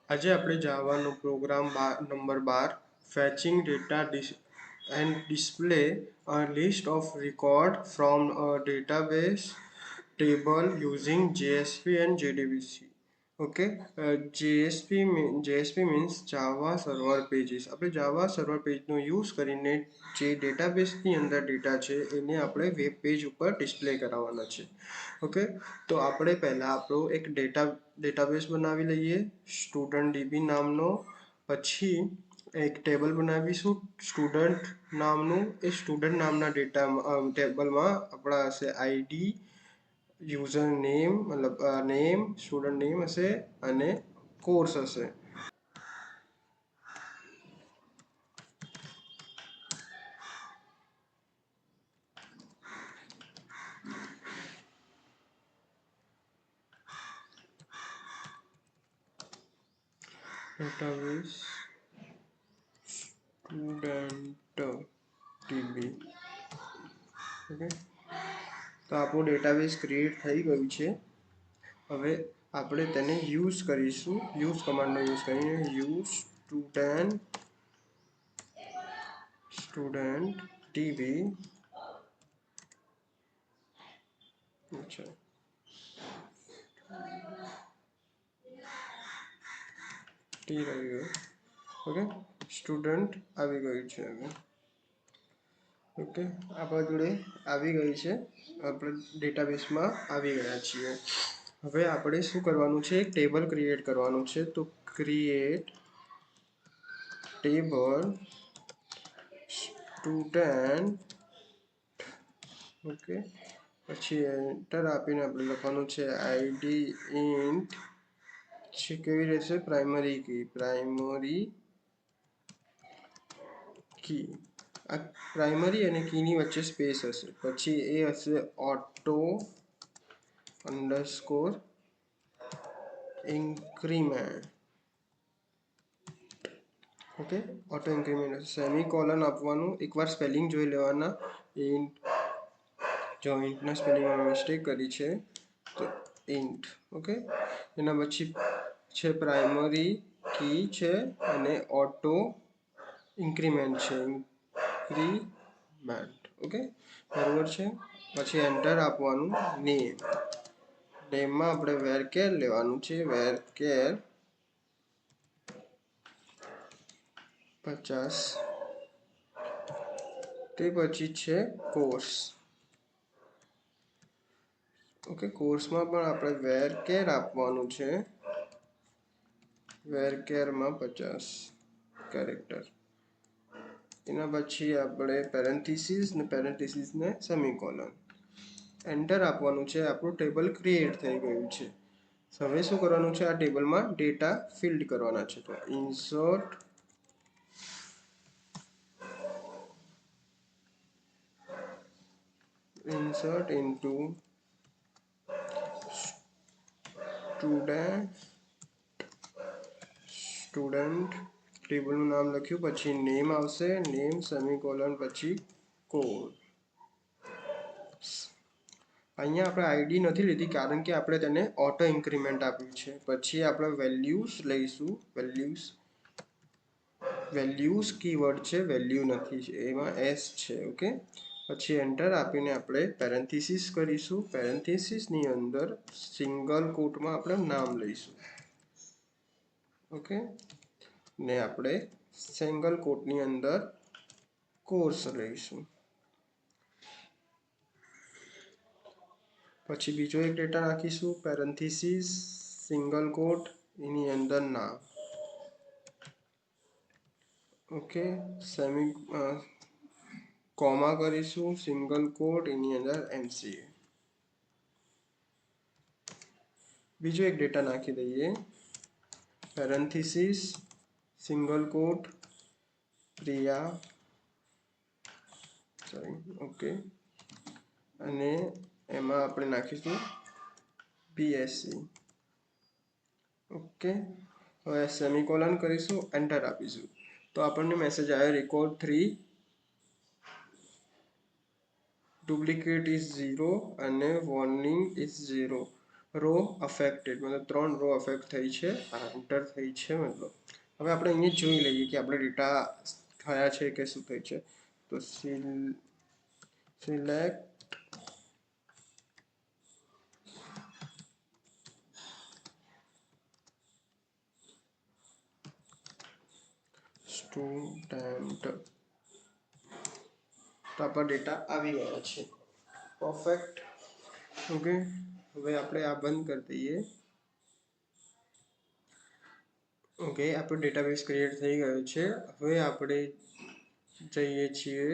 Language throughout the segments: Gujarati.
આજે આપણે જાવાનો program number 12 fetching data and display a list of record from a database table using JSP and JDBC. Okay, JSP means Java Server Pages. આપણે Java Server Page નો યુઝ કરીને જે ડેટાબેઝની અંદર ડેટા છે એને આપણે વેબ પેજ ઉપર ડિસ્પ્લે કરાવવાના છે. ઓકે, તો આપણે પહેલાં આપણો એક ડેટાબેઝ બનાવી લઈએ સ્ટુડન્ટ ડીબી નામનો. પછી એક ટેબલ બનાવીશું સ્ટુડન્ટ નામનું. એ સ્ટુડન્ટ નામના ટેબલમાં આપણા હશે આઈડી, યુઝર નેમ મતલબ નેમ, સ્ટુડન્ટ નેમ હશે અને કોર્સ હશે. Database student dB. ઓકે, તો આપણું ડેટાબેઝ ક્રિએટ થઈ ગયું છે. હવે આપણે તેને યુઝ કરીશું. યુઝ કમાન્ડનો યુઝ કરીને યુઝ સ્ટુડન્ટ ડીબી. અચ્છા, ટી આવી ગયું. ઓકે, સ્ટુડન્ટ આવી ગયું છે. હવે ઓકે, આપણા જોડે આવી ગઈ છે. આપણે ડેટાબેઝમાં આવી ગયા છીએ. હવે આપણે શું કરવાનું છે? એક ટેબલ ક્રિએટ કરવાનું છે. તો ક્રિએટ ટેબલ સ્ટુડન્ટ. ઓકે, પછી એન્ટર આપીને આપણે લખવાનું છે આઈડી ઇન્ટ છે. કેવી રહેશે? Primary key. આ પ્રાઇમરી અને કીની વચ્ચે સ્પેસ હશે. પછી એ હશે auto underscore increment. Okay, auto increment હશે. સેમિકોલન આપવાનું. એકવાર સ્પેલિંગ જોઈ લેવાના. ઇન્ટ જોઈન્ટના સ્પેલિંગમાં મિસ્ટેક કરી છે તો ઇન્ટ. ઓકે, એના પછી છે પ્રાઇમરી કી છે અને ઓટો ઇન્ક્રીમેન્ટ છે. ઇન્ક્રીમેન્ટ. ઓકે, બરાબર છે. પછી એન્ટર આપવાનું. નેમમાં આપણે વેરકેર લેવાનું છે. વેરકેર 50. તે પછી છે કોર્સ. ઓકે, કોર્સમાં પણ આપણે વેરકેર આપવાનું છે. વેરકેરમાં 50 કેરેક્ટર. એના પછી આપણે પેરેન્થીસીસને સેમિકોલન. એન્ટર આપવાનું છે. આપણું ટેબલ ક્રિએટ થઈ ગયું છે. હવે શું કરવાનું છે? આ ટેબલમાં ડેટા ફિલ્ડ કરવાના છે. તો ઇન્સર્ટ ઇન્ટુ સ્ટુડન્ટ. ટેબલનું નામ લખ્યું, પછી નેમ આવશે. નેમ સેમિકોલન પછી કોર્સ. અહીંયા આપણે આઈડી નથી લીધી કારણ કે આપણે તેને ઓટો ઇન્ક્રીમેન્ટ આપ્યું છે. પછી આપણે વેલ્યુઝ લઈશું. વેલ્યુઝ કીવર્ડ છે, વેલ્યુ નથી, એમાં એસ છે. ઓકે, પછી એન્ટર આપીને આપણે પેરેન્થીસીસ કરીશું. પેરેન્થીસીસની અંદર સિંગલ કોટમાં આપણે નામ લઈશું. ઓકે, ને આપણે સિંગલ કોટની અંદર કોર્સ લઈશું. પછી બીજો એક ડેટા નાખીશું. પેરેન્થીસીસ સિંગલ કોટ એની અંદર નામ. ઓકે, કોમા કરીશું. સિંગલ કોટ એની અંદર MCA. બીજો એક ડેટા નાખી દઈએ. પેરેન્થીસીસ સિંગલ કોટ પ્રિયા. ઓકે, અને એમાં આપણે નાખીશું BSc. ઓકે, હવે સેમિકોલન કરીશું. એન્ટર આપીશું. તો આપણને મેસેજ આવ્યો રેકોર્ડ 3 ડુપ્લિકેટ ઇઝ 0 અને વોર્નિંગ ઇઝ 0. રો અફેક્ટેડ, મતલબ 3 રો અફેક્ટ થઈ છે, આ એન્ટર થઈ છે મતલબ. હવે આપણે અહીંયા જોઈ લઈએ કે આપણે ડેટા થયા છે કે શું થઈ છે. તો સિલેક્ટ સ્ટુડન્ટ, તો આપણા ડેટા આવી ગયા છે. પરફેક્ટ. ઓકે, હવે આપણે આ બંધ કરી દઈએ. ઓકે, આપણો ડેટાબેઝ ક્રિએટ થઈ ગયો છે. હવે આપણે જઈએ છીએ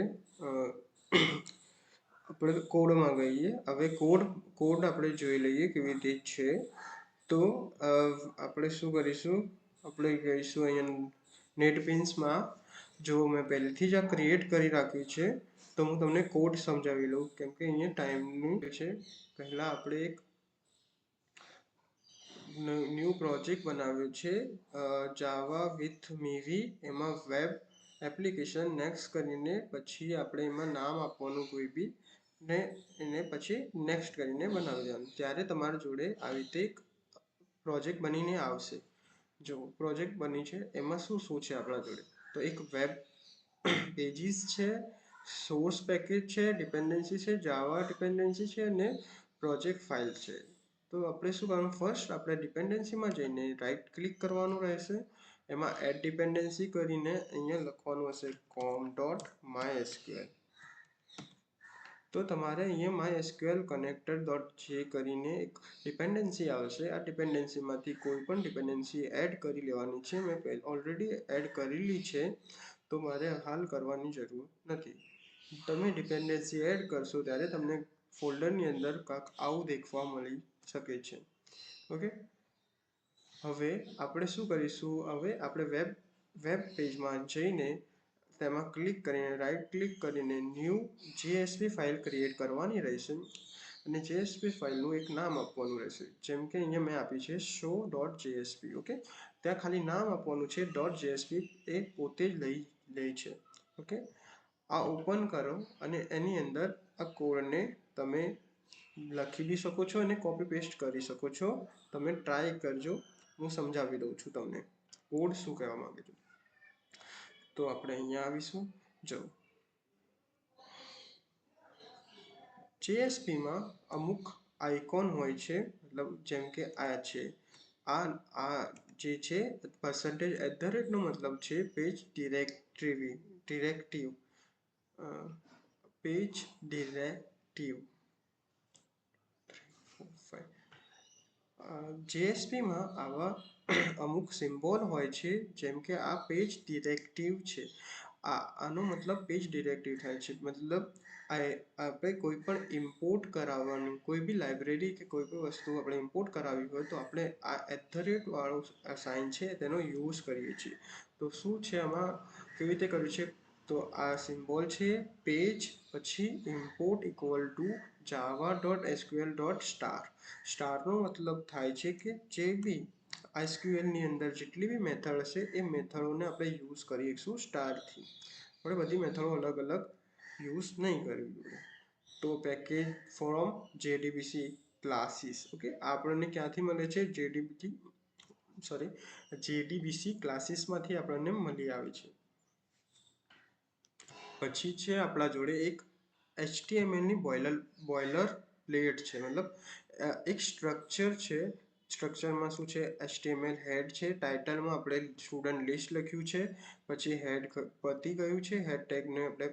આપણે કોડમાં ગઈએ. હવે કોડ આપણે જોઈ લઈએ કેવી રીતે છે. તો આપણે શું કરીશું, આપણે જઈશું અહીંયા નેટબીન્સમાં. જો મેં પહેલેથી જ આ ક્રિએટ કરી રાખ્યું છે, તો હું તમને કોડ સમજાવી લઉં, કેમ કે અહીંયા ટાઈમનું છે. પહેલાં આપણે એક ન્યૂ પ્રોજેક્ટ બનાવ્યો છે, જાવા વિથ મીવી. એમાં વેબ એપ્લિકેશન નેક્સ્ટ કરીને પછી આપણે એમાં નામ આપવાનું કોઈ બી, ને એને પછી નેક્સ્ટ કરીને બનાવી દેવાનું. ત્યારે તમારી જોડે આવી રીતે એક પ્રોજેક્ટ બનીને આવશે. જો પ્રોજેક્ટ બની છે, એમાં શું શું છે આપણા જોડે, તો એક વેબ પેજીસ છે, સોર્સ પેકેજ છે, ડિપેન્ડન્સી છે, જાવા ડિપેન્ડન્સી છે, અને પ્રોજેક્ટ ફાઇલ છે. તો આપણે શું કરવાનું, ફર્સ્ટ આપણે ડિપેન્ડન્સીમાં જઈને રાઈટ ક્લિક કરવાનું રહેશે. એમાં એડ ડિપેન્ડન્સી કરીને અહીંયા લખવાનું હશે com.mysql. તો તમારે અહીંયા MySQL connector .j કરીને એક ડિપેન્ડન્સી આવશે. આ ડિપેન્ડન્સીમાંથી કોઈ પણ ડિપેન્ડન્સી એડ કરી લેવાની છે. મેં ઓલરેડી એડ કરેલી છે, તો મારે હાલ કરવાની જરૂર નથી. તમે ડિપેન્ડન્સી એડ કરશો ત્યારે તમને ફોલ્ડરની અંદર કાંક આવું દેખવા મળી શકે છે. ઓકે, હવે આપણે શું કરીશું, હવે આપણે વેબ પેજમાં જઈને તેમાં ક્લિક કરીને રાઈટ ક્લિક કરીને ન્યૂ JSP ફાઇલ ક્રિએટ કરવાની રહેશે. અને JSP ફાઇલનું એક નામ આપવાનું રહેશે. જેમ કે અહીંયા મેં આપી છે show.jsp. ઓકે, ત્યાં ખાલી નામ આપવાનું છે. .jsp એ પોતે જ લે છે. ઓકે, આ ઓપન કરો અને એની અંદર આ કોડને તમે લખી બી શકો છો અને કોપી પેસ્ટ કરી શકો છો. તમે ટ્રાય કરજો, હું સમજાવી દઉં છું તમને કોડ શું કહેવા માંગે છે. તો આપણે અહીંયા આવીશું. જો JSPમાં અમુક આઇકોન હોય છે, મતલબ જેમ કે આ છે, આ જે છે %@ નો મતલબ છે પેજ ડિરેક્ટિવ. પેજ ડિરેક્ટિવ JSPમાં આવા અમુક સિમ્બોલ હોય છે, જેમ કે આ પેજ ડિરેક્ટિવ છે. આનો મતલબ પેજ ડિરેક્ટિવ થાય છે, મતલબ આપણે કોઈ પણ ઇમ્પોર્ટ કરાવવાનું, કોઈ બી લાઇબ્રેરી કે કોઈ બી વસ્તુ આપણે ઇમ્પોર્ટ કરાવવી હોય તો આપણે આ @ વાળો સાઇન છે તેનો યુઝ કરીએ છીએ. તો શું છે આમાં, કેવી રીતે કર્યું છે, તો આ સિમ્બોલ છે પેજ, પછી ઇમ્પોર્ટ java.sql.star. સ્ટારનો મતલબ થાય છે કે જે બી SQLની અંદર જેટલી બી મેથડ હશે એ મેથડોને આપણે યુઝ કરીશું સ્ટારથી. આપણે બધી મેથડો અલગ અલગ યુઝ નહીં કરવી જોઈએ. તો package from JDBC classes. Okay, આપણને ક્યાંથી મળે છે, JDBC ક્લાસીસમાંથી આપણને મળી આવે છે. પછી છે આપણા જોડે એક HTMLની બોઇલર પ્લેટ છે, મતલબ એક સ્ટ્રક્ચર છે. સ્ટ્રક્ચરમાં શું છે, HTML હેડ છે, ટાઇટલમાં આપણે સ્ટુડન્ટ લિસ્ટ લખ્યું છે, પછી હેડ પતી ગયું છે, હેડ ટેગને આપણે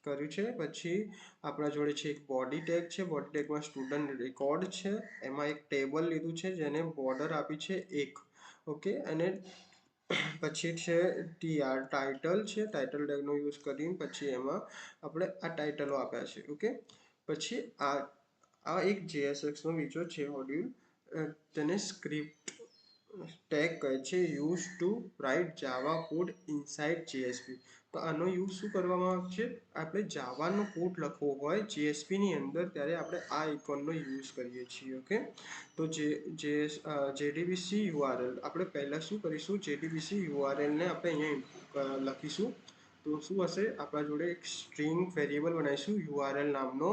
કર્યું છે. પછી આપણા જોડે છે એક બોડી ટેગ છે, બોડી ટેગમાં સ્ટુડન્ટ રેકોર્ડ છે, એમાં એક ટેબલ લીધું છે જેને બોર્ડર આપી છે 1. ઓકે, અને પછી છે ટાઇટલ છે, ટાઇટલ ટેગનો યુઝ કરીને પછી એમાં આપણે આ ટાઇટલો આપ્યા છે. ઓકે, પછી આ એક JSXનો બીજો છે મોડ્યુલ, તેને સ્ક્રિપ્ટ ટેગ કહે છે, use to write Java code inside JSP. તો આનો યુઝ શું કરવામાં આવે છે, આપણે જાવાનો કોડ લખવો હોય JSPની અંદર ત્યારે આપણે આ આઇકોનનો યુઝ કરીએ છીએ. ઓકે, તો JDBC URL આપણે પહેલાં શું કરીશું, JDBC URLને આપણે અહીંયા લખીશું તો શું હશે, આપણા જોડે એક સ્ટ્રિંગ વેરિયેબલ બનાવીશું URL નામનો,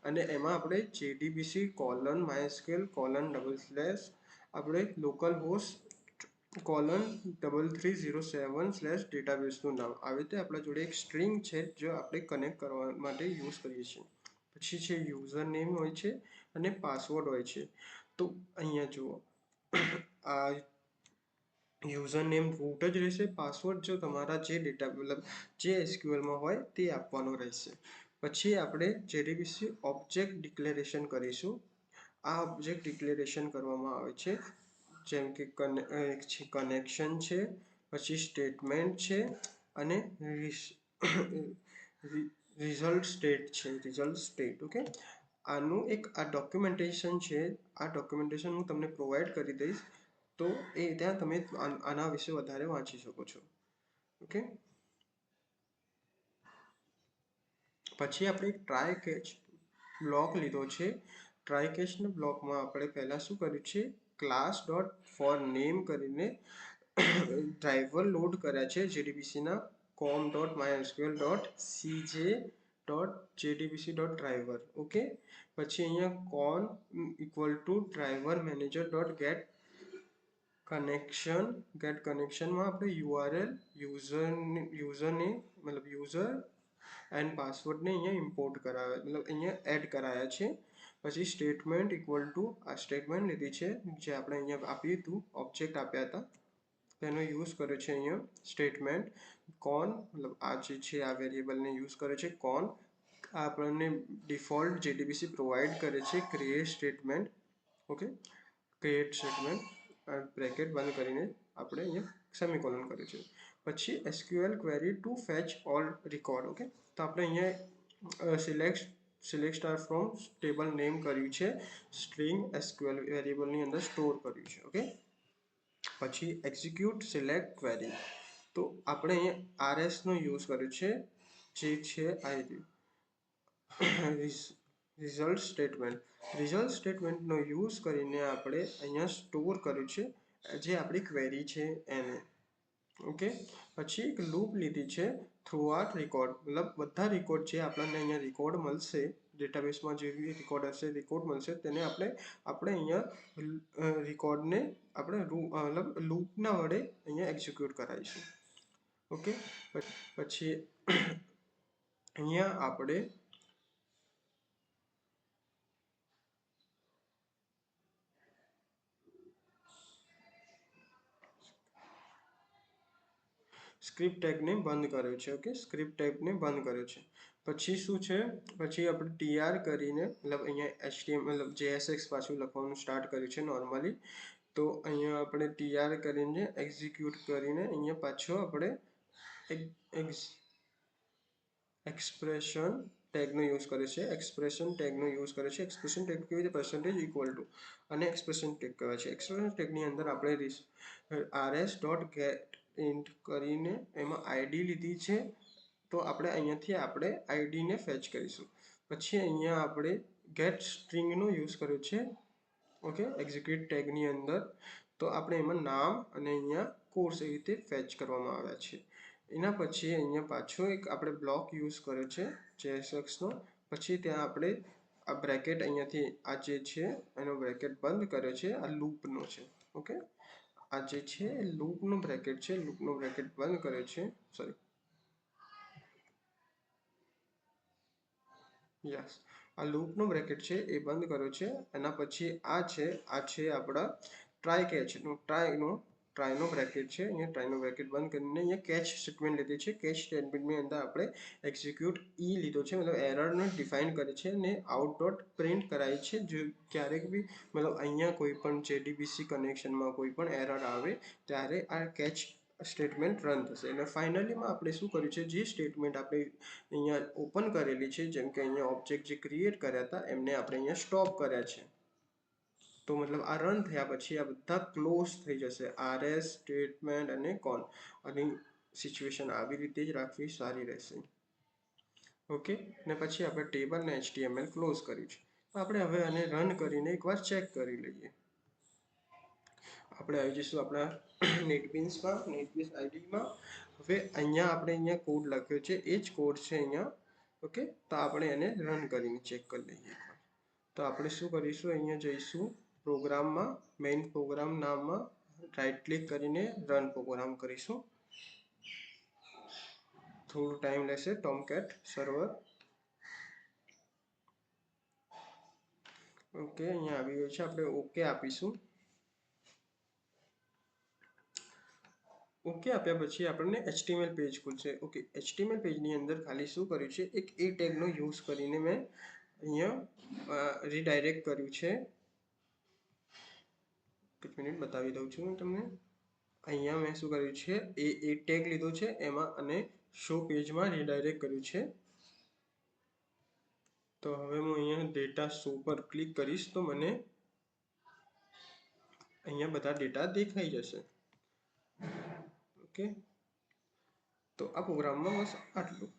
અને એમાં આપણે JDBC mysql આપણે લોકલ હોસ્ટ $3307/database નામ, આવી રીતે આપણા જોડે એક સ્ટ્રિંગ છે જો આપણે કનેક્ટ કરવા માટે યુઝ કરીએ છીએ. પછી છે યુઝર નેમ હોય છે અને પાસવર્ડ હોય છે. તો અહીંયા જુઓ, આ યુઝર નેમ રૂટ જ રહેશે, પાસવર્ડ જો તમારા જે ડેટા જે SQLમાં હોય તે આપવાનો રહેશે. પછી આપણે JDBC ઓબ્જેક્ટ ડિક્લેરેશન કરીશું. આ ઓબ્જેક્ટ ડિક્લેરેશન કરવામાં આવે છે જેમ કે કનેક્શન છે, પછી સ્ટેટમેન્ટ છે, અને રિઝલ્ટ સ્ટેટ. ઓકે, આનું એક આ ડોક્યુમેન્ટેશન છે. આ ડોક્યુમેન્ટેશન હું તમને પ્રોવાઈડ કરી દઈશ, તો એ ત્યાં તમે આના વિશે વધારે વાંચી શકો છો. ઓકે, પછી આપણે એક ટ્રાય કેચ બ્લોક લીધો છે. ટ્રાય કેચના બ્લોકમાં આપણે પહેલાં શું કર્યું છે, ક્લાસ ડોટ ફોર નેમ કરીને ડ્રાઈવર લોડ કર્યા છે JDBCના com.mysql.cj.jdbc.driver. ઓકે, પછી અહીંયા con equal to driver manager dot get કનેક્શનમાં આપણે યુઝરને મતલબ યુઝર એન્ડ પાસવર્ડને અહીંયા ઇમ્પોર્ટ કરાવે, મતલબ અહીંયા એડ કરાયા છે. પછી સ્ટેટમેન્ટ ઇક્વલ ટુ આ સ્ટેટમેન્ટ લીધી છે જે આપણે અહીંયા આપ્યું હતું, ઓબ્જેક્ટ આપ્યા હતા તેનો યુઝ કર્યો છે. અહીંયા સ્ટેટમેન્ટ કોન મતલબ આ જે છે આ વેરિયેબલને યુઝ કરે છે કોન. આપણને ડિફોલ્ટ JDBC પ્રોવાઈડ કરે છે create statement. Okay, create statement bracket બંધ કરીને આપણે અહીંયા સેમિકોલન કર્યું છે. પછી SQL query to fetch all record. Okay, તો આપણે અહીંયા સિલેક્ટ ફ્રોમ ટેબલ નેમ કર્યું છે, સ્ટ્રિંગ SQL વેરિયેબલની અંદર સ્ટોર કર્યું છે. ઓકે, પછી એક્ઝિક્યુટ સિલેક્ટ ક્વેરી. તો આપણે અહીંયા RS નો યુઝ કર્યો છે જે છે રિઝલ્ટ સ્ટેટમેન્ટનો યુઝ કરીને આપણે અહીંયા સ્ટોર કર્યું છે જે આપણી ક્વેરી છે એને. ઓકે, પછી એક લૂપ લીધી છે થ્રુઆઉટ રેકોર્ડ, મતલબ બધા રેકોર્ડ જે આપણને અહીંયા રેકોર્ડ મળશે, ડેટાબેસમાં જે રેકોર્ડ હશે રેકોર્ડ મળશે તેને આપણે અહીંયા રેકોર્ડને આપણે મતલબ લૂપના વડે અહીંયા એક્ઝિક્યુટ કરાવીશું. ઓકે, પછી અહીંયા આપણે સ્ક્રિપ્ટ ટેગને બંધ કર્યો છે. ઓકે, સ્ક્રિપ્ટ ટેગને બંધ કર્યો છે. પછી શું છે, પછી આપણે TR કરીને મતલબ અહીંયા HTML મતલબ JSX પાછું લખવાનું સ્ટાર્ટ કર્યું છે નોર્મલી. તો અહીંયા આપણે TR કરીને એક્ઝિક્યુટ કરીને અહીંયા પાછો આપણે એક્સપ્રેશન ટેગનો યુઝ કરે છે. એક્સપ્રેશન ટેગ કેવી રીતે, પર્સન્ટેજ ઇક્વલ ટુ અને એક્સપ્રેશન ટેગ કહેવાય છે. એક્સપ્રેશન ટેગની અંદર આપણે RS ડોટ ગેટ ઇન્ટ કરીને એમાં ID લીધી છે, તો આપણે અહીંયાથી આપણે આઈડીને ફેચ કરીશું. પછી અહીંયા આપણે ગેટ સ્ટ્રિંગનો યુઝ કર્યો છે. ઓકે, એક્ઝિક્યુટ ટેગની અંદર. તો આપણે એમાં નામ અને અહીંયા કોર્સ એવી રીતે ફેચ કરવામાં આવ્યા છે. એના પછી અહીંયા પાછો એક આપણે બ્લોક યુઝ કર્યો છે JSXનો. પછી ત્યાં આપણે આ બ્રેકેટ અહીંયાથી આ જે છે એનો બ્રેકેટ બંધ કર્યો છે, આ લૂપનો છે. ઓકે, આ જે છે લૂપનો બ્રેકેટ છે, લૂપનો બ્રેકેટ બંધ કર્યો છે. સોરી, યસ, આ લૂપનો બ્રેકેટ છે એ બંધ કર્યો છે. એના પછી આ છે આપણા ટ્રાયનો બ્રેકેટ છે. અહીંયા ટ્રાયનો બ્રેકેટ બંધ કરીને અહીંયા કેચ સ્ટેટમેન્ટ લીધી છે. કેચ સ્ટેટમેન્ટની અંદર આપણે એક્ઝિક્યુટ લીધો છે, મતલબ એરરને ડિફાઇન કરે છે અને આઉટ ડોટ પ્રિન્ટ કરાય છે. જો ક્યારેક બી મતલબ અહીંયા કોઈ પણ JDBC કનેક્શનમાં કોઈ પણ એરર આવે ત્યારે આ કેચ સ્ટેટમેન્ટ રન થશે. અને ફાઇનલીમાં આપણે શું કર્યું છે, જે સ્ટેટમેન્ટ આપણે અહીંયા ઓપન કરેલી છે, જેમ કે અહીંયા ઓબ્જેક્ટ જે ક્રિએટ કર્યા હતા એમને આપણે અહીંયા સ્ટોપ કર્યા છે. તો મતલબ આ રન થયા પછી આ બધા ક્લોઝ થઈ જશે, RS સ્ટેટમેન્ટ અને કોલ. અને સિચ્યુએશન આવી રીતે જ રાખવી સારી રહેશે. ઓકે, ને પછી આપણે ટેબલ ને HTML ક્લોઝ કર્યું છે. આપણે હવે આને રન કરીને એકવાર ચેક કરી લઈએ. આપણે આવી જઈશું આપણા નેટબીન્સમાં, નેટબીન્સ આઈડીમાં. હવે અહીંયા કોડ લખ્યો છે, એ જ કોડ છે અહીંયા. ઓકે, તો આપણે એને રન કરીને ચેક કરી લઈએ. તો આપણે શું કરીશું, અહીંયા જઈશું પ્રોગ્રામમાં, મેઇન પ્રોગ્રામ નામમાં રાઈટ ક્લિક કરીને રન પ્રોગ્રામ કરીશું. થોડું ટાઈમ લેશે. ટોમકેટ સર્વર. ઓકે, અહીંયા આવી ગયું છે. આપણે ઓકે આપીશું. ઓકે આપ્યા પછી આપણને HTML પેજ ખુલશે. ઓકે, HTML પેજની અંદર ખાલી શું કર્યું છે, એક એ ટેગનો યુઝ કરીને મેં અહીંયા રીડાયરેક્ટ કર્યું છે. એક મિનિટ બતાવી દઉં છું હું તમને. અહીંયા મેં શું કર્યું છે, એ ટેગ લીધો છે એમાં અને શો પેજમાં રીડાયરેક્ટ કર્યું છે. તો હવે હું અહીંયા ડેટા શો પર ક્લિક કરીશ તો મને અહીંયા બધા ડેટા દેખાઈ જશે. ઓકે, તો આ પ્રોગ્રામમાં બસ આટલું.